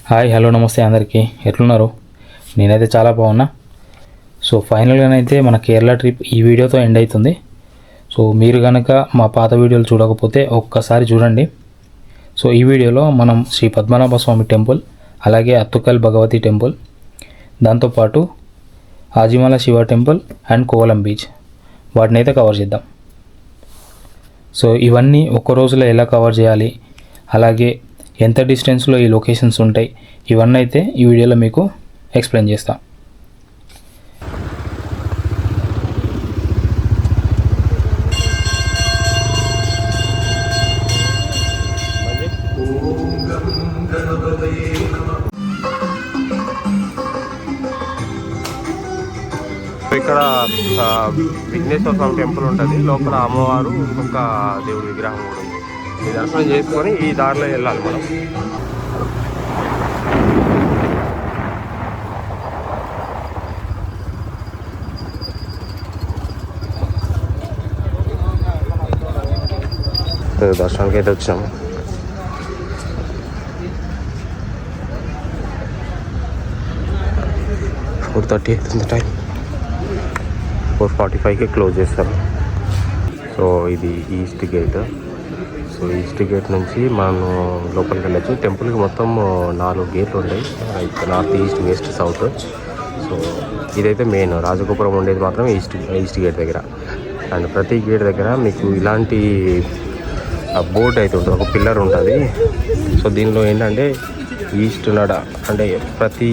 Hi hello నమస్తే అందరికీ, ఎట్లున్నారు? నేనైతే చాలా బాగున్నా. సో ఫైనల్గానైతే మన కేరళ ట్రిప్ ఈ వీడియోతో ఎండ్ అవుతుంది. సో మీరు కనుక మా పాత వీడియోలు చూడకపోతే ఒక్కసారి చూడండి. సో ఈ వీడియోలో మనం శ్రీ పద్మనాభ స్వామి టెంపుల్, అలాగే అత్తుకల్ భగవతి టెంపుల్, దాంతోపాటు Azhimala Shiva temple and Kovalam beach, వాటిని అయితే కవర్ చేద్దాం. సో ఇవన్నీ ఒక్క రోజులో ఎలా కవర్ చేయాలి, అలాగే ఎంత డిస్టెన్స్లో ఈ లొకేషన్స్ ఉంటాయి, ఇవన్నీ అయితే ఈ వీడియోలో మీకు ఎక్స్ప్లెయిన్ చేస్తాం. ఇక్కడ విఘ్నేశ్వర స్వామి టెంపుల్ ఉంటుంది. లోపల అమ్మవారు, ఇంకొక దేవుడి విగ్రహం కూడా ఉంది. ఈ దర్శనం చేసుకొని ఈ దారిలో వెళ్ళాలి మనం. దర్శనానికి అయితే వచ్చాము. ఫోర్ 4:30 అవుతుంది టైం. 4:45కి క్లోజ్ చేస్తారు. సో ఇది east gate. So east gate నుంచి మనం లోపలికి వెళ్ళచ్చు. టెంపుల్కి మొత్తం 4 గేట్లు ఉంటాయి, like north, east, west, south. So ఇదైతే మెయిన్. రాజగోపురం ఉండేది మాత్రం ఈస్ట్ గేట్ దగ్గర. అండ్ ప్రతి గేట్ దగ్గర మీకు ఇలాంటి బోర్డు అయితే ఉంటుంది, ఒక పిల్లర్ ఉంటుంది. సో దీనిలో ఏంటంటే ఈస్ట్ అంటే ప్రతి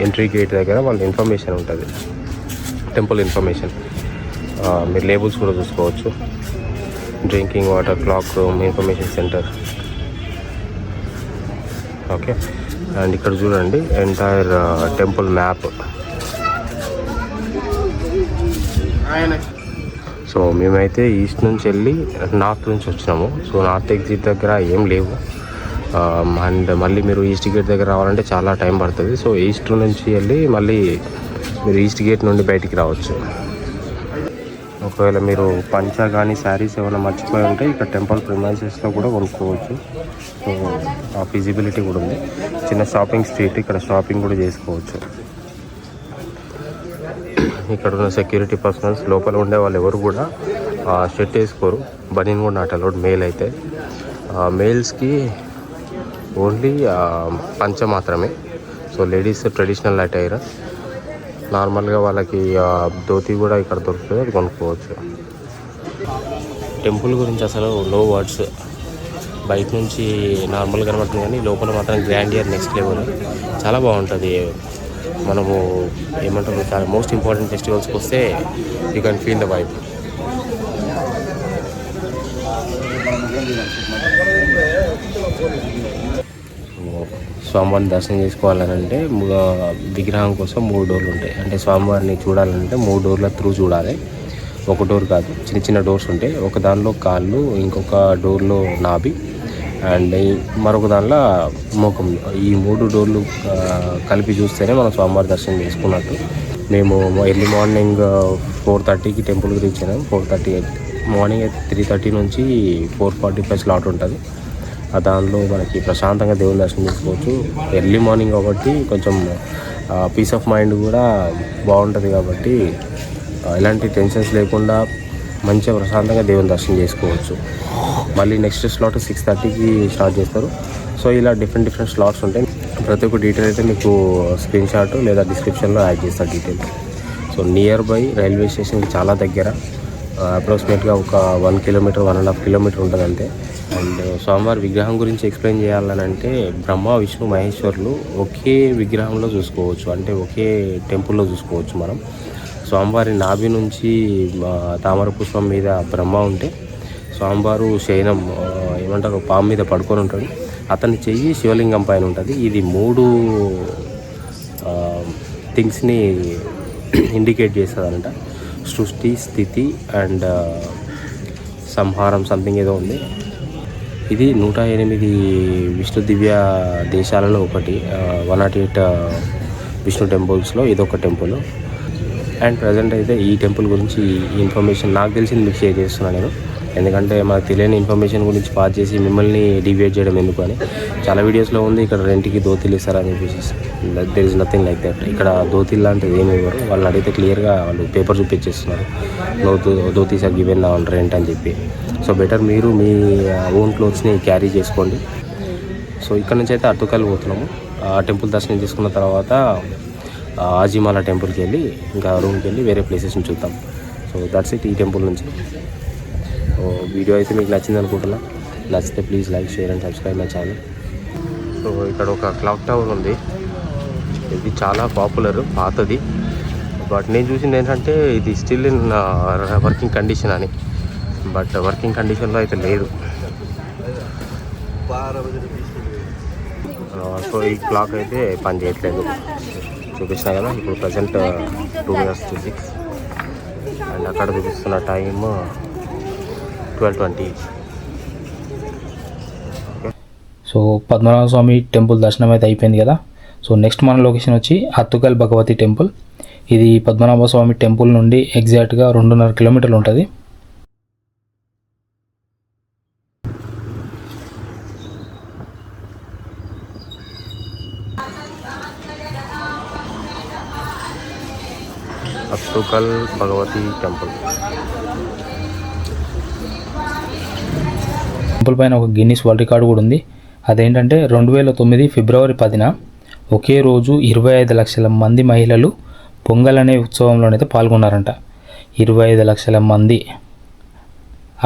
ఎంట్రీ గేట్ దగ్గర వాళ్ళ ఇన్ఫర్మేషన్ ఉంటుంది, టెంపుల్ ఇన్ఫర్మేషన్. మీరు లేబుల్స్ కూడా చూసుకోవచ్చు. Drinking water, clock room, information centre. Okay, and ఇక్కడ చూడండి ఎంటైర్ టెంపుల్ మ్యాప్. సో మేమైతే ఈస్ట్ నుంచి వెళ్ళి నార్త్ నుంచి వచ్చినాము. సో నార్త్ ఎగ్జిట్ దగ్గర ఏం లేవు. అండ్ మళ్ళీ మీరు ఈస్ట్ గేట్ దగ్గర రావాలంటే చాలా టైం పడుతుంది. సో ఈస్ట్ నుంచి వెళ్ళి మళ్ళీ మీరు ఈస్ట్ గేట్ నుండి బయటికి రావచ్చు. ఒకవేళ మీరు పంచా కానీ శారీస్ ఏమైనా మర్చిపోయి ఉంటే ఇక్కడ టెంపుల్ ప్రిమైసెస్లో కూడా కొనుక్కోవచ్చు. సో ఆ ఫిజిబిలిటీ కూడా ఉంది. చిన్న షాపింగ్ స్ట్రీట్, ఇక్కడ షాపింగ్ కూడా చేసుకోవచ్చు. ఇక్కడ ఉన్న సెక్యూరిటీ పర్సనల్స్, లోపల ఉండే వాళ్ళు ఎవరు కూడా షర్ట్ వేసుకోరు, బనీన్ కూడా నాట్ అలౌడ్. మేల్ అయితే మేల్స్కి ఓన్లీ పంచ మాత్రమే. So ladies traditional attire. నార్మల్గా వాళ్ళకి ధోతి కూడా ఇక్కడ దొరుకుతుంది, అది కొనుక్కోవచ్చు. టెంపుల్ గురించి అసలు నో వర్డ్స్. బయట నుంచి నార్మల్గా కనబడుతుంది కానీ లోపల మాత్రం గ్రాండియర్ నెక్స్ట్ లెవెల్. చాలా బాగుంటుంది. మనము ఏమంటారు, చాలా మోస్ట్ ఇంపార్టెంట్ ఫెస్టివల్స్కి వస్తే you can feel the vibe. స్వామివారిని దర్శనం చేసుకోవాలంటే విగ్రహం కోసం 3 డోర్లు ఉంటాయి. అంటే స్వామివారిని చూడాలంటే 3 డోర్ల త్రూ చూడాలి. ఒక డోర్ కాదు, చిన్న చిన్న డోర్స్ ఉంటాయి. ఒక దానిలో కాళ్ళు, ఇంకొక డోర్లో నాభి, అండ్ మరొక దానిలో ముఖం. ఈ 3 డోర్లు కలిపి చూస్తేనే మనం స్వామివారి దర్శనం చేసుకున్నట్టు. మేము ఎర్లీ మార్నింగ్ 4:30కి టెంపుల్కి రీచ్ అయినాం. 4:30 మార్నింగ్ అయితే 3:30 నుంచి 4:45 స్లాట్ ఉంటుంది. దానిలో మనకి ప్రశాంతంగా దేవుని దర్శనం చేసుకోవచ్చు. ఎర్లీ మార్నింగ్ కాబట్టి కొంచెం పీస్ ఆఫ్ మైండ్ కూడా బాగుంటుంది. కాబట్టి ఎలాంటి టెన్షన్స్ లేకుండా మంచిగా ప్రశాంతంగా దేవుని దర్శనం చేసుకోవచ్చు. మళ్ళీ నెక్స్ట్ స్లాట్ 6:30కి స్టార్ట్ చేస్తారు. సో ఇలా డిఫరెంట్ స్లాట్స్ ఉంటాయి. ప్రతి ఒక్క డీటెయిల్ అయితే మీకు స్క్రీన్ షాట్ లేదా డిస్క్రిప్షన్లో యాడ్ చేస్తారు detail. So near by railway స్టేషన్కి చాలా దగ్గర, అప్రాక్సిమేట్గా ఒక 1 కిలోమీటర్ 1.5 కిలోమీటర్ ఉంటుంది అంతే. అండ్ స్వామివారి విగ్రహం గురించి ఎక్స్ప్లెయిన్ చేయాలని అంటే బ్రహ్మ, విష్ణు, మహేశ్వరులు ఒకే విగ్రహంలో చూసుకోవచ్చు, అంటే ఒకే టెంపుల్లో చూసుకోవచ్చు మనం. స్వామివారి నాభి నుంచి తామర పుష్పం మీద బ్రహ్మ ఉంటే, స్వామివారు శయనం ఏమంటారు పాము మీద పడుకొని ఉంటాడు. అతని చెయ్యి శివలింగం పైన ఉంటుంది. ఇది 3 థింగ్స్ని ఇండికేట్ చేస్తుందంట. సృష్టి, స్థితి అండ్ సంహారం, సంథింగ్ ఏదో ఉంది. ఇది 108 విష్ణు దివ్య దేశాలలో ఒకటి. 108 విష్ణు టెంపుల్స్లో ఇదొక టెంపుల్. అండ్ ప్రజెంట్ అయితే ఈ టెంపుల్ గురించి ఈ ఇన్ఫర్మేషన్ నాకు తెలిసింది మీకు షేర్ చేస్తున్నాను నేను. ఎందుకంటే మనకు తెలియని ఇన్ఫర్మేషన్ గురించి పాస్ చేసి మిమ్మల్ని డివేట్ చేయడం ఎందుకు అని. చాలా వీడియోస్లో ఉంది ఇక్కడ రెంట్కి దోతీలు ఇస్తారని చెప్పేసి. There is nothing like that. ఇక్కడ దోతీలు లాంటిది ఏమి ఇవ్వరు. వాళ్ళు అడిగితే క్లియర్గా వాళ్ళు పేపర్ చూపించేస్తున్నారు, no dhotis are given on rent అని చెప్పి. సో బెటర్ మీరు మీ ఓన్ క్లోత్స్ని క్యారీ చేసుకోండి. సో ఇక్కడ నుంచి అయితే అర్తుకల్ పోతున్నాము. ఆ టెంపుల్ దర్శనం చేసుకున్న తర్వాత ఆజిమాలా టెంపుల్కి వెళ్ళి ఇంకా రూమ్కి వెళ్ళి వేరే ప్లేసెస్ని చూద్దాం. సో దట్స్ ఇట్ ఈ టెంపుల్ నుంచి. సో వీడియో అయితే మీకు నచ్చింది అనుకుంటున్నా. నచ్చితే please like, share and subscribe my channel. So ఇక్కడ ఒక క్లాక్ టవర్ ఉంది. ఇది చాలా పాపులర్, పాతది. బట్ నేను చూసింది ఏంటంటే ఇది స్టిల్ ఇన్ వర్కింగ్ కండిషన్ అని. బట్ వర్కింగ్ కండిషన్లో అయితే లేదు. సో ఈ క్లాక్ అయితే పని చేయట్లేదు. చూపిస్తున్నా కదా ఇప్పుడు ప్రజెంట్ 2:06 అండ్ అక్కడ చూపిస్తున్న టైమ్ 12:20. సో పద్మనాభ స్వామి టెంపుల్ దర్శనం అయితే అయిపోయింది కదా. సో నెక్స్ట్ మన లొకేషన్ వచ్చి అత్తుకల్ భగవతి టెంపుల్. ఇది పద్మనాభ స్వామి టెంపుల్ నుండి ఎగ్జాక్ట్గా 2.5 కిలోమీటర్లు ఉంటుంది. అత్తుకల్ భగవతి టెంపుల్. టెంపుల్ పైన ఒక గిన్నిస్ వరల్డ్ రికార్డు కూడా ఉంది. అదేంటంటే 2009 ఫిబ్రవరి 10న ఒకే రోజు 25 లక్షల మంది మహిళలు పొంగల్ అనే ఉత్సవంలోనైతే పాల్గొన్నారంట. 25 లక్షల మంది,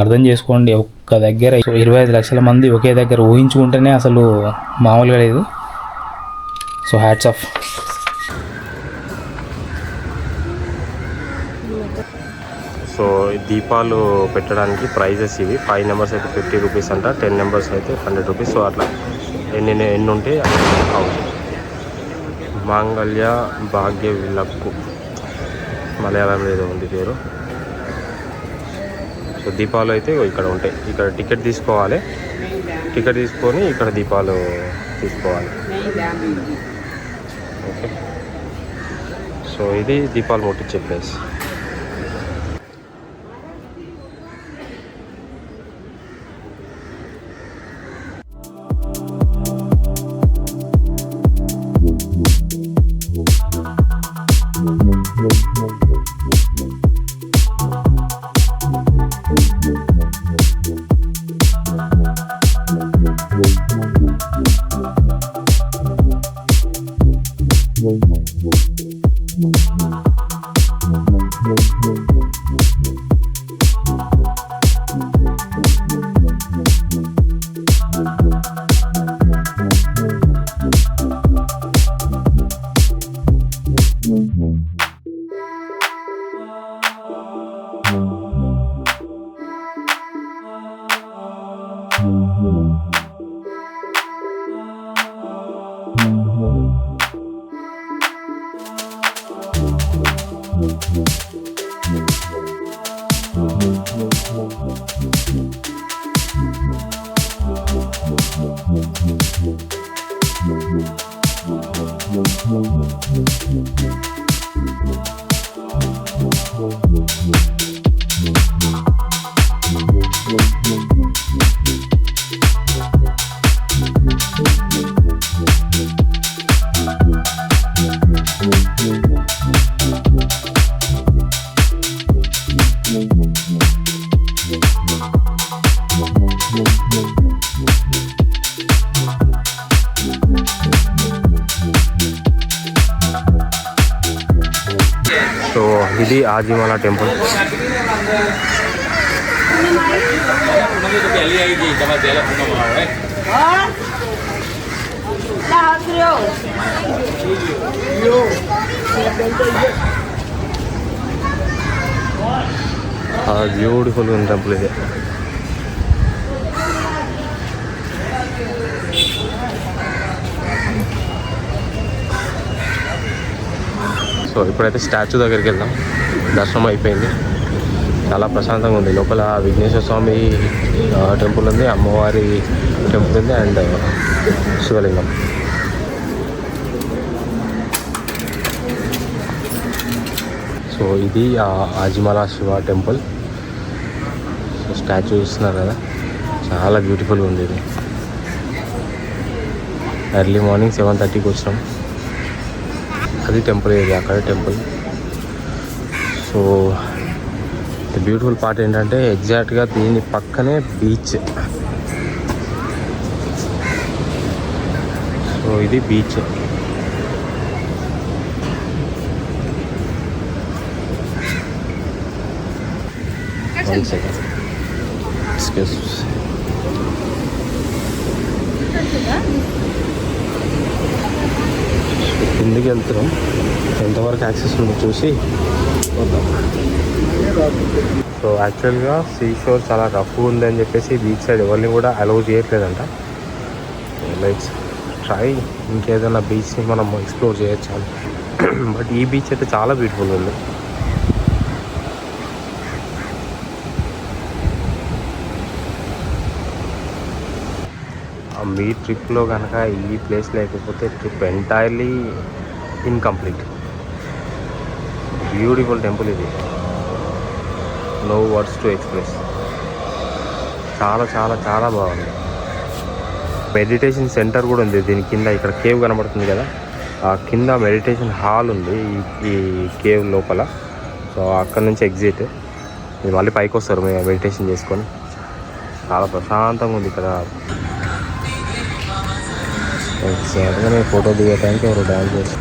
అర్థం చేసుకోండి. ఒక్క దగ్గర 25 లక్షల మంది ఒకే దగ్గర ఊహించుకుంటేనే అసలు మామూలుగా లేదు. So hats off. సో దీపాలు పెట్టడానికి ప్రైజెస్ ఇవి. 5 నెంబర్స్ అయితే 50 రూపీస్ అంట, 10 నెంబర్స్ అయితే 100 రూపీస్. సో అట్లా ఎన్ని ఉంటే అవును. మాంగళ్య భాగ్య విలక్కు, మలయాళంలో ఏదో ఉంది పేరు. సో దీపాలు అయితే ఇక్కడ ఉంటాయి. ఇక్కడ టికెట్ తీసుకోవాలి. టికెట్ తీసుకొని ఇక్కడ దీపాలు తీసుకోవాలి. ఓకే. సో ఇది దీపాలు ముట్టించే ప్లేస్. సో ఇది ఆజిమాలా టెంపుల్. బ్యూటిఫుల్ ఉంది టెంపుల్ ఇది. సో ఇప్పుడైతే స్టాచ్యూ దగ్గరికి వెళ్దాం. దర్శనం అయిపోయింది, చాలా ప్రశాంతంగా ఉంది. లోపల విఘ్నేశ్వర స్వామి టెంపుల్ ఉంది, అమ్మవారి టెంపుల్ ఉంది అండ్ శివలింగం. సో ఇది ఆజిమాలా శివ టెంపుల్. సో స్టాచ్యూ చూస్తున్నారు కదా, చాలా బ్యూటిఫుల్గా ఉంది ఇది. ఎర్లీ మార్నింగ్ 7:30కి వచ్చినాం. అది టెంపుల్ ఏరియా, అక్కడ temple. So the beautiful part ఏంటంటే ఎగ్జాక్ట్గా దీని పక్కనే బీచ్. సో ఇది బీచ్. One second, excuse. కిందికి వెళ్తున్నాం, ఎంతవరకు యాక్సెస్ ఉందో చూసి వద్దాం. సో యాక్చువల్గా సీ షోర్ చాలా రఫ్గా ఉందని చెప్పేసి బీచ్ సైడ్ ఎవరిని కూడా అలౌ చేయట్లేదంట. లైట్స్ ట్రై ఇంకేదైనా బీచ్ని మనం ఎక్స్ప్లోర్ చేయొచ్చు. బట్ ఈ బీచ్ అయితే చాలా బ్యూటిఫుల్ ఉంది. మీ ట్రిప్లో కనుక ఈ ప్లేస్ లేకపోతే trip entirely incomplete. Beautiful temple ఇది, నో వర్డ్స్ టు ఎక్స్ప్రెస్. చాలా చాలా చాలా బాగుంది. మెడిటేషన్ సెంటర్ కూడా ఉంది దీని కింద. ఇక్కడ కేవ్ కనబడుతుంది కదా, ఆ కింద మెడిటేషన్ హాల్ ఉంది ఈ కేవ్ లోపల. సో అక్కడ నుంచి ఎగ్జిట్. మీరు మళ్ళీ పైకి వస్తారు మేము మెడిటేషన్ చేసుకొని. చాలా ప్రశాంతంగా ఉంది ఇక్కడ. ఎగ్జాక్ట్గా నేను ఫోటో దిగే టైంకి ఎవరు డ్యాన్స్ చేసి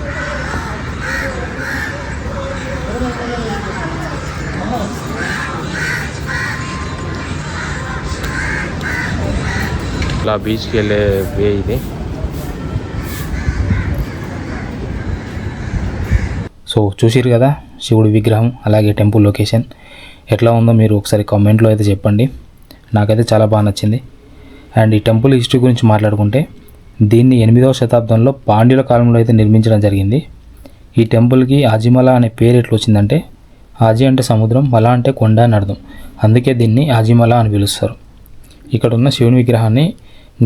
ఇలా బీచ్కి వెళ్ళే వే ఇది. సో చూసిరు కదా శివుడి విగ్రహం, అలాగే టెంపుల్ లొకేషన్ ఎట్లా ఉందో మీరు ఒకసారి కామెంట్లో అయితే చెప్పండి. నాకైతే చాలా బాగా నచ్చింది. అండ్ ఈ టెంపుల్ హిస్టరీ గురించి మాట్లాడుకుంటే దీన్ని 8వ శతాబ్దంలో పాండ్యుల కాలంలో అయితే నిర్మించడం జరిగింది. ఈ టెంపుల్కి ఆజిమల అనే పేరు ఎట్లా వచ్చిందంటే, ఆజి అంటే సముద్రం, మల అంటే కొండ అని అర్థం. అందుకే దీన్ని ఆజిమల అని పిలుస్తారు. ఇక్కడ ఉన్న శివుని విగ్రహాన్ని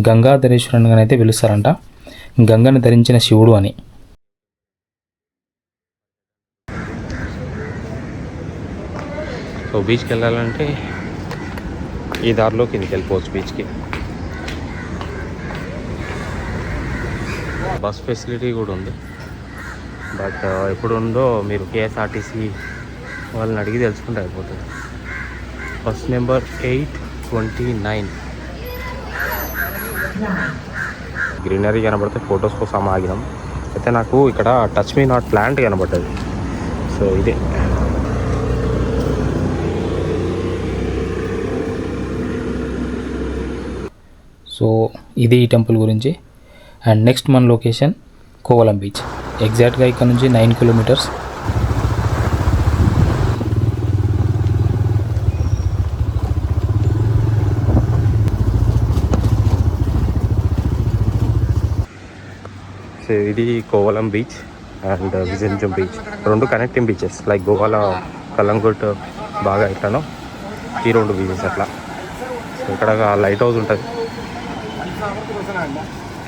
గంగాధరేశ్వరునిగా అయితే పిలుస్తారంట, గంగను ధరించిన శివుడు అని. సో బీచ్కి వెళ్ళాలంటే ఈ దారిలో కిందికి వెళ్ళిపోవచ్చు బీచ్కి. బస్ ఫెసిలిటీ కూడా ఉంది. బట్ ఎప్పుడు ఉందో మీరు కేఎస్ఆర్టీసీ వాళ్ళని అడిగి తెలుసుకుంటే అయిపోతుంది. Bus number 829. గ్రీనరీ కనబడితే ఫొటోస్ కోసం ఆగినాం. అయితే నాకు ఇక్కడ టచ్ మీ నాట్ ప్లాంట్ కనబడ్డది. సో ఇదే. సో ఇది ఈ టెంపుల్ గురించి. అండ్ నెక్స్ట్ మన లొకేషన్ కోవలం బీచ్. ఎగ్జాక్ట్గా ఇక్కడ నుంచి 9 కిలోమీటర్స్. సో ఇది Kovalam beach and Vijayanagaram beach, రెండు కనెక్టింగ్ బీచెస్. లైక్ గోవాలో కలంగుట్ బాగా ఎట్లానో ఈ రెండు బీచెస్ అట్లా. సో ఇక్కడ లైట్ హౌస్ ఉంటుంది.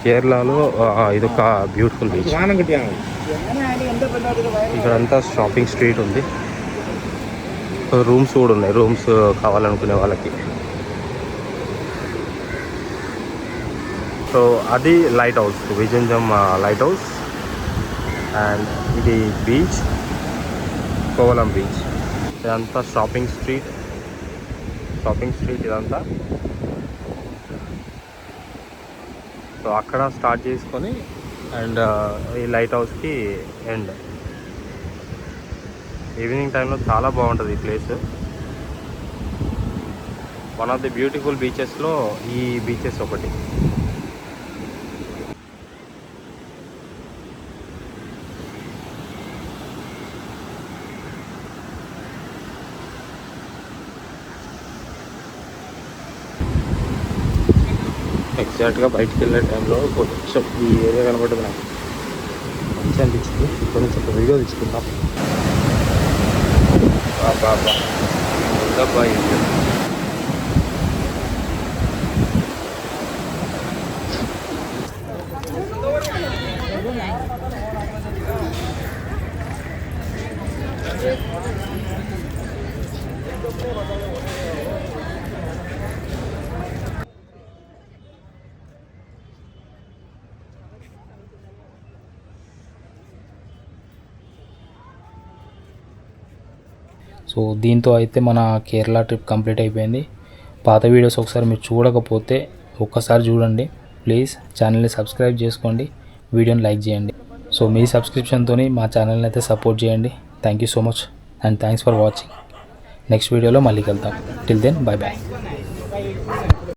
కేరళలో ఇదొక బ్యూటిఫుల్ బీచ్. ఇక్కడంతా షాపింగ్ స్ట్రీట్ ఉంది. రూమ్స్ కూడా ఉన్నాయి, రూమ్స్ కావాలనుకునే వాళ్ళకి. సో అది light house, Vijayanagaram light house. And ఇది బీచ్, కోవలం బీచ్. ఇదంతా షాపింగ్ స్ట్రీట్ ఇదంతా. సో అక్కడ స్టార్ట్ చేసుకొని అండ్ ఈ లైట్ హౌస్కి ఎండ్. ఈవినింగ్ టైంలో చాలా బాగుంటుంది ఈ place. One of the beautiful బీచెస్లో ఈ బీచెస్ ఒకటి. ఎగ్జాక్ట్గా బయటికి వెళ్ళే టైంలో కొంచెం ఈ ఏరియా కనబడ్డది నాకు మంచిగా అనిపించింది. ఇక్కడ నుంచి ఒక వీడియో తీసుకుందాం. బాబా సో దీంతో అయితే మన కేరళ ట్రిప్ కంప్లీట్ అయిపోయింది. పాత వీడియోస్ ఒకసారి మీరు చూడకపోతే ఒక్కసారి చూడండి ప్లీజ్. ఛానల్ని సబ్స్క్రైబ్ చేసుకోండి, వీడియోని లైక్ చేయండి. సో మీ సబ్స్క్రిప్షన్తో మా ఛానల్ని అయితే సపోర్ట్ చేయండి. Thank you so much and thanks for watching. Next వీడియోలో మళ్ళీ కలుద్దాం. Till then bye bye.